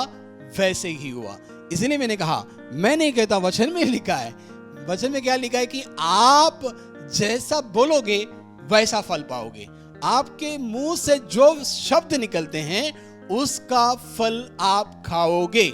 वैसे ही हुआ। इसलिए मैंने कहा, मैं नहीं कहता, वचन में लिखा है। वचन में क्या लिखा है? कि आप जैसा बोलोगे वैसा फल पाओगे। आपके मुंह से जो शब्द निकलते हैं उसका फल आप खाओगे।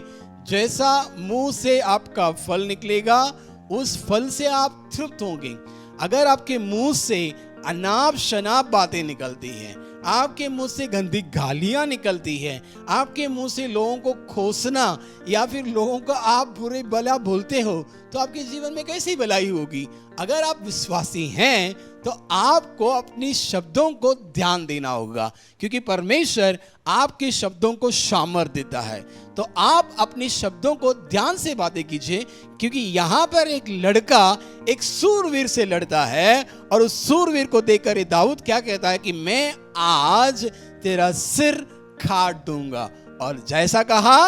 जैसा मुंह से आपका फल निकलेगा उस फल से आप तृप्त होंगे। अगर आपके मुंह से अनाप शनाप बातें निकलती हैं, आपके मुंह से गंदी गालियां निकलती हैं, आपके मुंह से लोगों को खोसना या फिर लोगों को आप बुरे भला बोलते हो, तो आपके जीवन में कैसी भलाई होगी? अगर आप विश्वासी हैं तो आपको अपनी शब्दों को ध्यान देना होगा, क्योंकि परमेश्वर आपके शब्दों को सामर्थ देता है। तो आप अपने शब्दों को ध्यान से बातें कीजिए, क्योंकि यहाँ पर एक लड़का एक सूरवीर से लड़ता है, और उस सूरवीर को देखकर दाऊद क्या कहता है? कि मैं आज तेरा सिर काट दूंगा, और जैसा कहा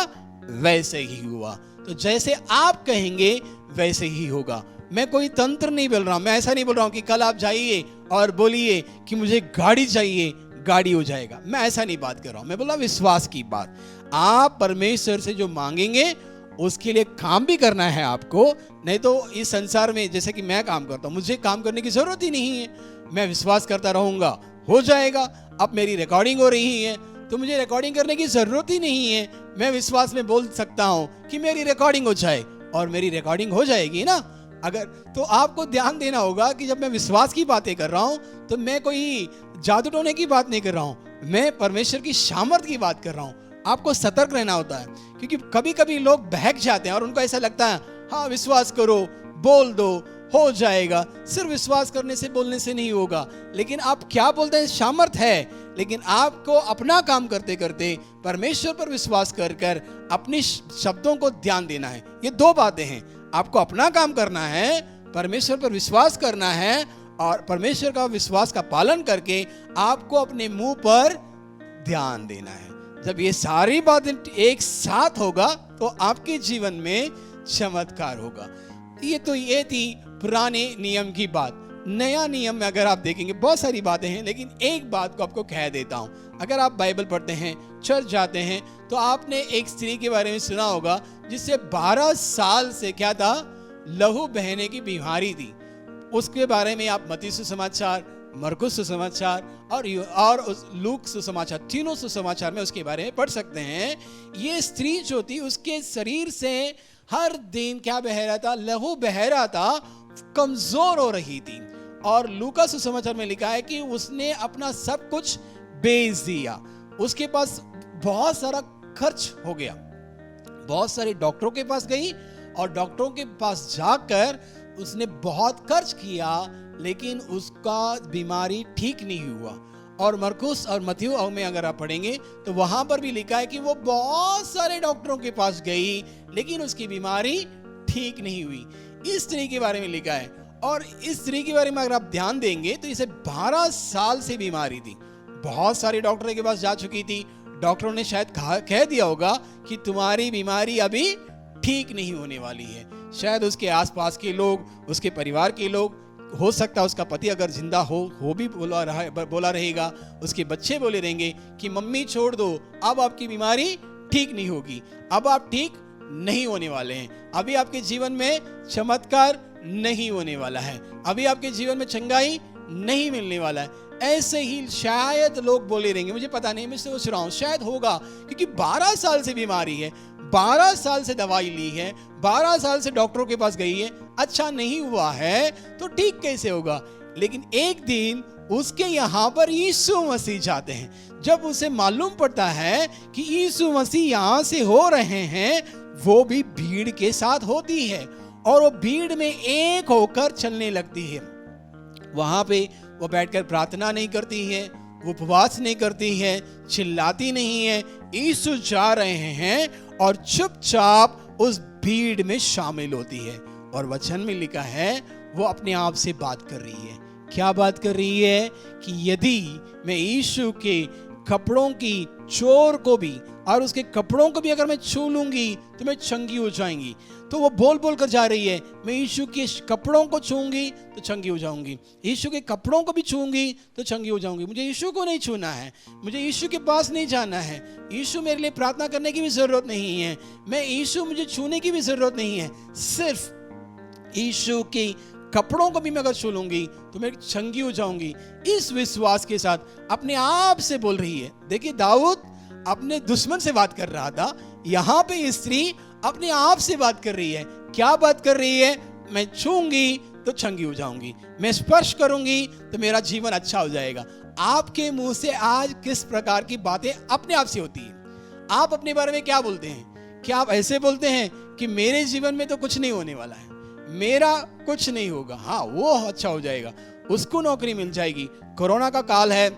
वैसे ही हुआ। तो जैसे आप कहेंगे वैसे ही होगा। मैं कोई तंत्र नहीं बोल रहा हूं, मैं ऐसा नहीं बोल रहा हूं कि कल आप जाइए और बोलिए कि मुझे गाड़ी चाहिए, गाड़ी हो जाएगा। मैं ऐसा नहीं बात कर रहा हूं, मैं बोल रहा हूं विश्वास की बात। आप परमेश्वर से जो मांगेंगे उसके लिए काम भी करना है आपको, नहीं तो इस संसार में, जैसे कि मैं काम करता हूं, मुझे काम करने की जरूरत ही नहीं है। मैं विश्वास करता रहूंगा, हो जाएगा। अब मेरी रिकॉर्डिंग हो रही है तो मुझे रिकॉर्डिंग करने की जरूरत ही नहीं है। मैं विश्वास में बोल सकता हूं कि मेरी रिकॉर्डिंग हो जाए, और मेरी रिकॉर्डिंग हो जाएगी ना। अगर तो आपको ध्यान देना होगा कि जब मैं विश्वास की बातें कर रहा हूं तो मैं कोई जादू टोने की बात नहीं कर रहा हूं, मैं परमेश्वर की सामर्थ की बात कर रहा हूं। आपको सतर्क रहना होता है, क्योंकि कभी कभी लोग बहक जाते हैं और उनको ऐसा लगता है हाँ विश्वास करो, बोल दो, हो जाएगा। सिर्फ विश्वास करने से, बोलने से नहीं होगा। लेकिन आप क्या बोलते हैं? सामर्थ है, लेकिन आपको अपना काम करते करते परमेश्वर पर विश्वास कर कर अपनी शब्दों को ध्यान देना है। ये दो बातें हैं। आपको अपना काम करना है, परमेश्वर पर विश्वास करना है, और परमेश्वर का विश्वास का पालन करके आपको अपने मुंह पर ध्यान देना है। जब ये सारी बातें एक साथ होगा तो आपके जीवन में चमत्कार होगा। ये थी पुराने नियम की बात। नया नियम में अगर आप देखेंगे बहुत सारी बातें हैं, लेकिन एक बात को आपको कह देता हूं। अगर आप बाइबल पढ़ते हैं, चर्च जाते हैं, तो आपने एक स्त्री के बारे में सुना होगा जिससे 12 साल से क्या था? लहू बहने की बीमारी थी। उसके बारे में आप मत्ती सुसमाचार, मरकुस सुसमाचार और लूक सुसमाचार, तीनों सुसमाचार में उसके बारे में पढ़ सकते हैं। ये स्त्री जो थी उसके शरीर से हर दिन क्या बह रहा था? लहू बह रहा था, कमजोर हो रही थी। और लूका सुसमाचार में लिखा है कि उसने अपना सब कुछ बेच दिया। उसके पास बहुत सारा खर्च हो गया। बहुत सारे डॉक्टरों के पास गई और डॉक्टरों के पास जाकर उसने बहुत खर्च किया, लेकिन उसका बीमारी ठीक नहीं हुआ। और मरकुस और मत्ती में अगर आप पढ़ेंगे तो वहां पर भी लिखा है कि वो बहुत सारे डॉक्टरों के पास गई, लेकिन उसकी बीमारी ठीक नहीं हुई। इस स्त्री के बारे में लिखा है। और इस स्त्री के बारे में अगर आप ध्यान देंगे तो इसे 12 साल से बीमारी थी। बहुत सारे डॉक्टरों के पास जा चुकी थी। डॉक्टरों ने शायद कह दिया होगा कि तुम्हारी बीमारी अभी ठीक नहीं होने वाली है। शायद उसके आसपास के लोग, उसके परिवार के लोग, हो सकता है उसका पति अगर जिंदा हो भी बोला रहेगा, उसके बच्चे बोले रहेंगे कि मम्मी छोड़ दो, अब आपकी बीमारी ठीक नहीं होगी, अब आप ठीक नहीं होने वाले हैं, अभी आपके जीवन में चमत्कार नहीं होने वाला है, अभी आपके जीवन में चंगाई नहीं मिलने वाला है। ऐसे ही शायद लोग बोले रहेंगे, मुझे पता नहीं, मैं सोच रहा हूं शायद होगा, क्योंकि 12 साल से बीमारी है, 12 साल से दवाई ली है, 12 साल से डॉक्टरों के पास गई है, अच्छा नहीं हुआ है तो ठीक कैसे होगा। लेकिन एक दिन उसके यहां पर यीशु मसीह जाते हैं। जब उसे मालूम पड़ता है कि यीशु मसीह यहां से हो रहे हैं, वो भी भीड़ के साथ होती है और वो भीड़ में एक होकर चलने लगती है। वहां पे वो बैठकर प्रार्थना नहीं करती है, वो उपवास नहीं करती है, चिल्लाती नहीं है। यीशु जा रहे हैं और चुपचाप उस भीड़ में शामिल होती है। और वचन में लिखा है वो अपने आप से बात कर रही है। क्या बात कर रही है? कि यदि मैं यीशु के कपड़ों की, चोर को भी और उसके कपड़ों को भी अगर मैं छू लूंगी तो मैं चंगी हो जाएंगी। तो वो बोल बोल कर जा रही है, मैं यीशु के कपड़ों को छूंगी तो चंगी हो जाऊंगी, यीशु के कपड़ों को भी छूंगी तो चंगी हो जाऊंगी। मुझे यीशु को नहीं छूना है, मुझे यीशु के पास नहीं जाना है, यीशु मेरे लिए प्रार्थना करने की भी जरूरत नहीं है, मैं यीशु मुझे छूने की भी जरूरत नहीं है, सिर्फ यीशु के कपड़ों को भी मैं अगर छू लूंगी तो मैं चंगी हो जाऊंगी। इस विश्वास के साथ अपने आप से बोल रही है। देखिए, दाऊद अपने दुश्मन से बात कर रहा था, यहाँ पे ये स्त्री अपने आप से बात कर रही है। क्या बात कर रही है? मैं छूंगी तो चंगी हो जाऊंगी, मैं स्पर्श करूंगी तो मेरा जीवन अच्छा हो जाएगा। आपके मुंह से आज किस प्रकार की बातें अपने आप से होती हैं? आप अपने बारे में क्या बोलते हैं? क्या आप ऐसे बोलते हैं कि मेरे जीवन में तो कुछ नहीं होने वाला है, मेरा कुछ नहीं होगा, हाँ वो अच्छा हो जाएगा, उसको नौकरी मिल जाएगी, कोरोना का काल है,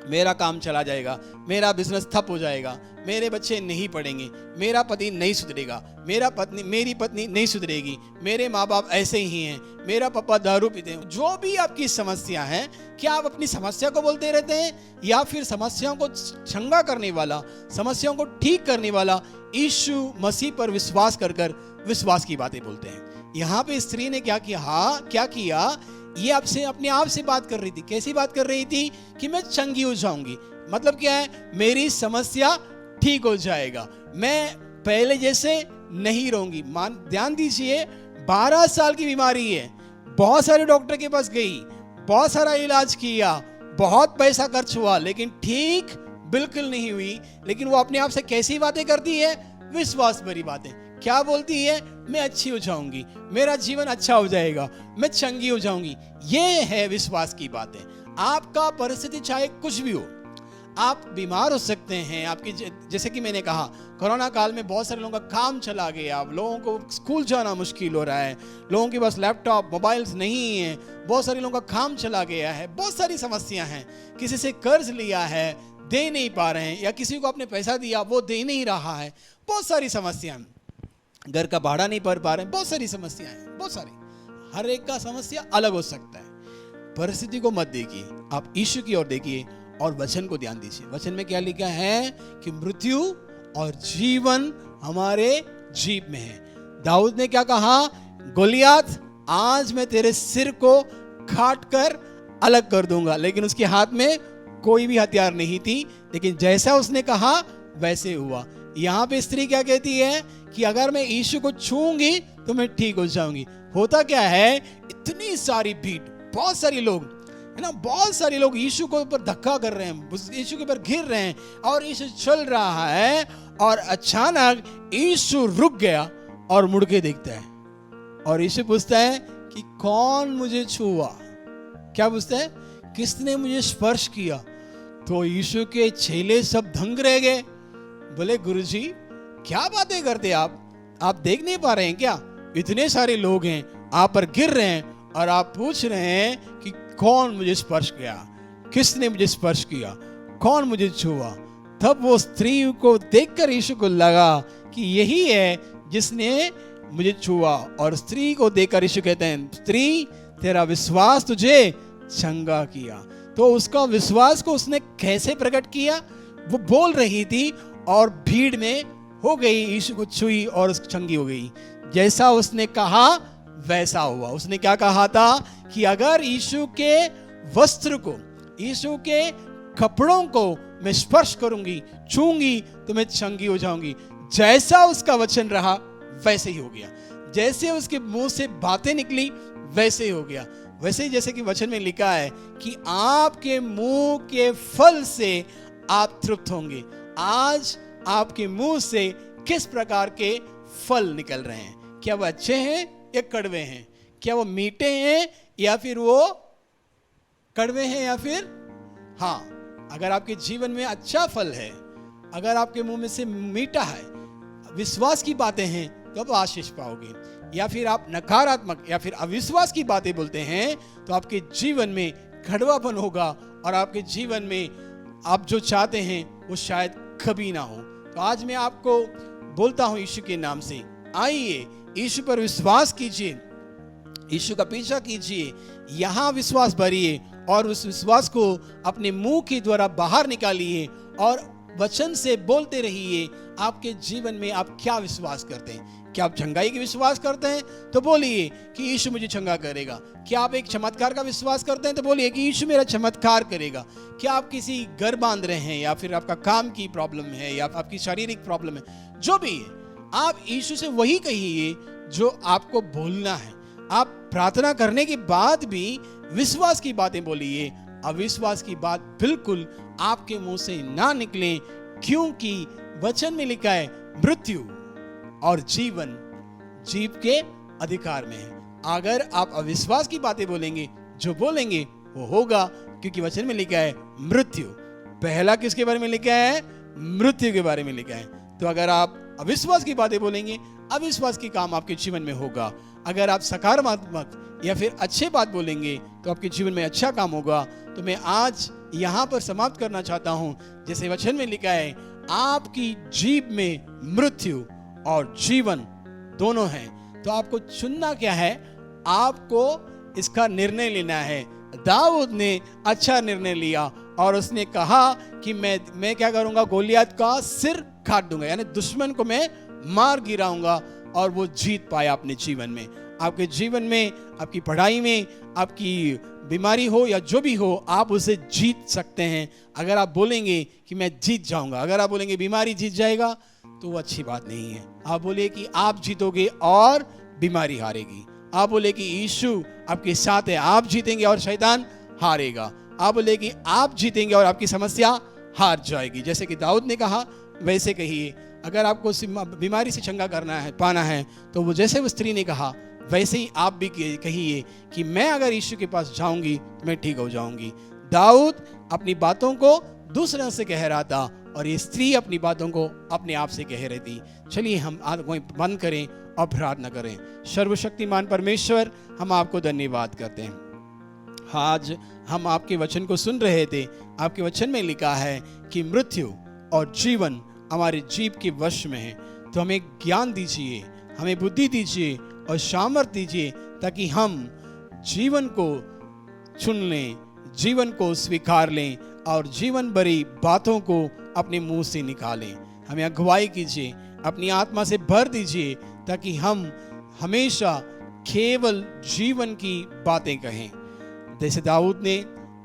मेरा काम चला जाएगा, मेरा बिजनेस ठप हो जाएगा, मेरे बच्चे नहीं पढ़ेंगे, मेरा पति नहीं सुधरेगा, मेरी पत्नी नहीं सुधरेगी, मेरे माँ बाप ऐसे ही हैं, मेरा पापा दारू पीते हैं। जो भी आपकी समस्या है, क्या आप अपनी समस्या को बोलते रहते हैं या फिर समस्याओं को चंगा करने वाला, समस्याओं को ठीक करने वाला यीशु मसीह पर विश्वास कर विश्वास की बातें बोलते हैं? यहाँ पे स्त्री ने क्या किया? हाँ, क्या किया? ये आपसे अपने आप से बात कर रही थी। कैसी बात कर रही थी? कि मैं चंगी हो जाऊंगी। मतलब क्या है? मेरी समस्या ठीक हो जाएगा, मैं पहले जैसे नहीं रहूंगी। ध्यान दीजिए, 12 साल की बीमारी है, बहुत सारे डॉक्टर के पास गई, बहुत सारा इलाज किया, बहुत पैसा खर्च हुआ, लेकिन ठीक बिल्कुल नहीं हुई। लेकिन वो अपने आप से कैसी बातें करती है? विश्वास भरी बातें। क्या बोलती है? मैं अच्छी हो जाऊंगी, मेरा जीवन अच्छा हो जाएगा, मैं चंगी हो जाऊंगी। ये है विश्वास की बातें। आपका परिस्थिति चाहे कुछ भी हो, आप बीमार हो सकते हैं, आपकी जैसे कि मैंने कहा, कोरोना काल में बहुत सारे लोगों का काम चला गया, लोगों को स्कूल जाना मुश्किल हो रहा है, लोगों के पास लैपटॉप मोबाइल्स नहीं है, बहुत सारे लोगों का काम चला गया है, बहुत सारी समस्या हैं, किसी से कर्ज लिया है, दे नहीं पा रहे हैं, या किसी को आपने पैसा दिया वो दे नहीं रहा है, बहुत सारी समस्याएं, घर का भाड़ा नहीं भर पा रहे हैं, बहुत सारी समस्याएं हैं, बहुत सारी। हर एक का समस्या अलग हो सकता है। परिस्थिति को मत देखिए, आप यीशु की ओर देखिए और वचन को ध्यान दीजिए। वचन में क्या लिखा है? कि मृत्यु और जीवन हमारे जीभ में है। दाऊद ने क्या कहा? गोलियात, आज मैं तेरे सिर को काट कर अलग कर दूंगा। लेकिन उसके हाथ में कोई भी हथियार नहीं थी, लेकिन जैसा उसने कहा वैसे हुआ। यहाँ पे स्त्री क्या कहती है? कि अगर मैं यीशु को छूंगी तो मैं ठीक हो जाऊंगी। होता क्या है? इतनी सारी भीड़, बहुत सारे लोग है ना, बहुत सारे लोग यीशु को ऊपर धक्का कर रहे हैं, यीशु के ऊपर गिर रहे हैं, और यीशु चल रहा है, और अचानक यीशु रुक गया और मुड़ के देखता है, और यीशु पूछता है कि कौन मुझे छुआ? क्या पूछता है? किसने मुझे स्पर्श किया? तो यीशु के चेले सब दंग रह गए। बोले, गुरुजी क्या बातें करते आप देख नहीं पा रहे हैं क्या? इतने सारे लोग हैं, आप पर गिर रहे हैं, और आप पूछ रहे हैं कि कौन मुझे स्पर्श किया, किसने मुझे स्पर्श किया, कौन मुझे छुआ? तब वो स्त्री को देखकर यीशु को लगा कि यही है जिसने मुझे छुआ, और स्त्री को देखकर यीशु कहते हैं, स्त्री, तेरा विश्वास तुझे चंगा किया। तो उसका विश्वास को उसने कैसे प्रकट किया? वो बोल रही थी और भीड़ में हो गई, यीशु को छुई और उसकी चंगी हो गई। जैसा उसने कहा वैसा हुआ। उसने क्या कहा था? कि अगर यीशु के वस्त्र को, यीशु के कपड़ों को मैं स्पर्श करूंगी, छूंगी, तो मैं चंगी हो जाऊंगी। जैसा उसका वचन रहा वैसे ही हो गया, जैसे उसके मुंह से बातें निकली वैसे ही हो गया। वैसे ही जैसे कि वचन में लिखा है कि आपके मुंह के फल से आप तृप्त होंगे। आज आपके मुंह से किस प्रकार के फल निकल रहे हैं? क्या वो अच्छे हैं या कड़वे हैं? क्या वो मीठे हैं या फिर वो कड़वे हैं? या फिर हाँ, अगर आपके जीवन में अच्छा फल है, अगर आपके मुंह में से मीठा है, विश्वास की बातें हैं, तो आप आशीष पाओगे। या फिर आप नकारात्मक या फिर अविश्वास की बातें बोलते हैं, तो आपके जीवन में कड़वापन होगा, और आपके जीवन में आप जो चाहते हैं वो शायद कभी ना हो। तो आज मैं आपको बोलता हूं यीशु के नाम से, आइए यीशु पर विश्वास कीजिए, यीशु का पीछा कीजिए, यहाँ विश्वास भरिए और उस विश्वास को अपने मुंह के द्वारा बाहर निकालिए और वचन से बोलते रहिए। आपके जीवन में आप क्या विश्वास करते हैं? क्या आप चंगाई की विश्वास करते हैं? तो बोलिए कि यीशु मुझे चंगा करेगा। क्या आप एक चमत्कार का विश्वास करते हैं? तो बोलिए कि यीशु मेरा चमत्कार करेगा। क्या आप किसी घर बांध रहे हैं, या फिर आपका काम की प्रॉब्लम है, या आपकी शारीरिक प्रॉब्लम है, जो भी है, आप यीशु से वही कहिए जो आपको बोलना है। आप प्रार्थना करने के बाद भी विश्वास की बातें बोलिए। अविश्वास की बात बिल्कुल आपके मुंह से ना निकले, क्योंकि वचन में लिखा है मृत्यु और जीवन जीव के अधिकार में है। अगर आप अविश्वास की बातें बोलेंगे, जो बोलेंगे वो होगा, क्योंकि वचन में लिखा है मृत्यु। पहला किसके बारे में लिखा है? मृत्यु के बारे में लिखा है। तो अगर आप अविश्वास की बातें बोलेंगे, अविश्वास की काम आपके जीवन में होगा। अगर आप सकारात्मक या फिर अच्छे बात बोलेंगे तो आपके जीवन में अच्छा काम होगा। तो मैं आज यहाँ पर समाप्त करना चाहता हूँ, जैसे वचन में लिखा है, आपकी जीभ में मृत्यु और जीवन दोनों हैं। तो आपको चुनना क्या है? आपको इसका निर्णय लेना है। दाऊद ने अच्छा निर्णय लिया और उसने कहा कि मैं क्या करूंगा? गोलियत का सिर काट दूंगा, यानी दुश्मन को मैं मार गिराऊंगा, और वो जीत पाया अपने जीवन में। आपके जीवन में, आपकी पढ़ाई में, आपकी बीमारी हो या जो भी हो, आप उसे जीत सकते हैं अगर आप बोलेंगे कि मैं जीत जाऊंगा। अगर आप बोलेंगे बीमारी जीत जाएगा, तो वो अच्छी बात नहीं है। आप बोले कि आप जीतोगे और बीमारी हारेगी। आप बोले कि यीशु आपके साथ है, आप जीतेंगे और शैतान हारेगा। आप बोले कि आप जीतेंगे और आपकी समस्या हार जाएगी। जैसे कि दाऊद ने कहा, वैसे कहिए। अगर आपको बीमारी से चंगा करना है, पाना है, तो वो जैसे वो स्त्री ने कहा, वैसे ही आप भी कहिए कि मैं अगर यीशु के पास जाऊंगी तो मैं ठीक हो जाऊंगी। दाऊद अपनी बातों को दूसरों से कह रहा था, और ये स्त्री अपनी बातों को अपने आप से कह रही थी। चलिए हम आंखें बंद करें और प्रार्थना करें। सर्वशक्तिमान परमेश्वर, हम आपको धन्यवाद करते हैं। आज हम आपके वचन को सुन रहे थे। आपके वचन में लिखा है कि मृत्यु और जीवन हमारे जीव के वश में है। तो हमें ज्ञान दीजिए, हमें बुद्धि दीजिए और सामर्थ्य दीजिए, ताकि हम जीवन को चुन लें, जीवन को स्वीकार लें और जीवन भरी बातों को अपने मुंह से निकालें। हमें अगुवाई कीजिए, अपनी आत्मा से भर दीजिए, ताकि हम हमेशा केवल जीवन की बातें कहें। जैसे दाऊद ने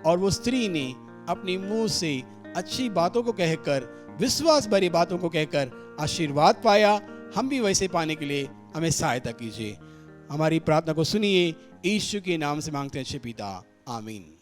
और वो स्त्री ने अपने मुंह से अच्छी बातों को कहकर, विश्वास भरी बातों को कहकर आशीर्वाद पाया, हम भी वैसे पाने के लिए हमें सहायता कीजिए। हमारी प्रार्थना को सुनिए, यीशु के नाम से मांगते हैं अच्छे पिता, आमीन।